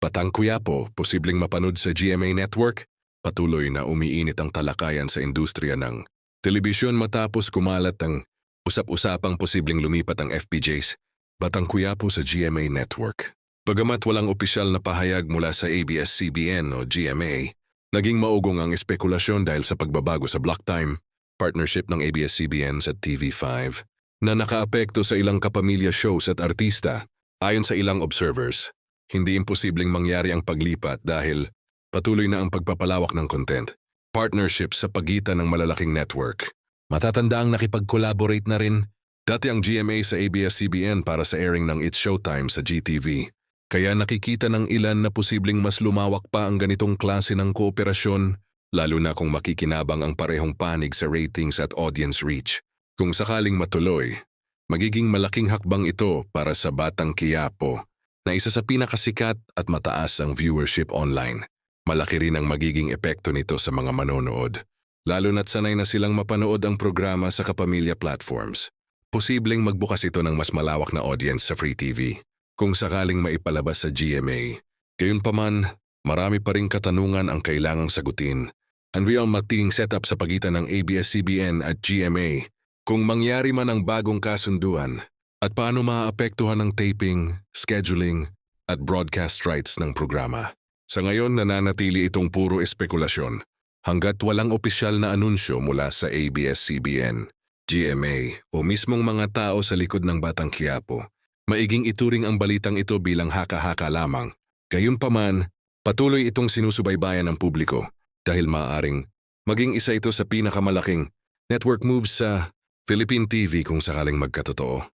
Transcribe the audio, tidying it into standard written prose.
Batang Quiapo, posibleng mapanood sa GMA Network? Patuloy na umiinit ang talakayan sa industriya ng telebisyon matapos kumalat ang usap-usapang posibleng lumipat ang FPJs. Batang Quiapo sa GMA Network. Bagamat walang opisyal na pahayag mula sa ABS-CBN o GMA, naging maugong ang espekulasyon dahil sa pagbabago sa block time, partnership ng ABS-CBN sa TV5, na nakaapekto sa ilang kapamilya shows at artista. Ayon sa ilang observers, hindi imposibleng mangyari ang paglipat dahil patuloy na ang pagpapalawak ng content, partnership sa pagitan ng malalaking network. Matatandaang nakipag-collaborate na rin dati ang GMA sa ABS-CBN para sa airing ng It's Showtime sa GTV. Kaya nakikita ng ilan na posibleng mas lumawak pa ang ganitong klase ng kooperasyon, lalo na kung makikinabang ang parehong panig sa ratings at audience reach. Kung sakaling matuloy, magiging malaking hakbang ito para sa Batang Quiapo, na isa sa pinakasikat at mataas ang viewership online. Malaki rin ang magiging epekto nito sa mga manonood, lalo na't sanay na silang mapanood ang programa sa kapamilya platforms. Posibleng magbukas ito ng mas malawak na audience sa Free TV, kung sakaling maipalabas sa GMA. Gayunpaman, marami pa ring katanungan ang kailangang sagutin. Unreal magiging setup sa pagitan ng ABS-CBN at GMA, kung mangyari man ang bagong kasunduan, at paano maaapektuhan ng taping, scheduling, at broadcast rights ng programa. Sa ngayon nananatili itong puro espekulasyon, hanggat walang opisyal na anunsyo mula sa ABS-CBN, GMA o mismong mga tao sa likod ng Batang Quiapo. Maiging ituring ang balitang ito bilang haka-haka lamang. Gayunpaman, patuloy itong sinusubaybayan ng publiko dahil maaaring maging isa ito sa pinakamalaking network moves sa Philippine TV kung sakaling magkatotoo.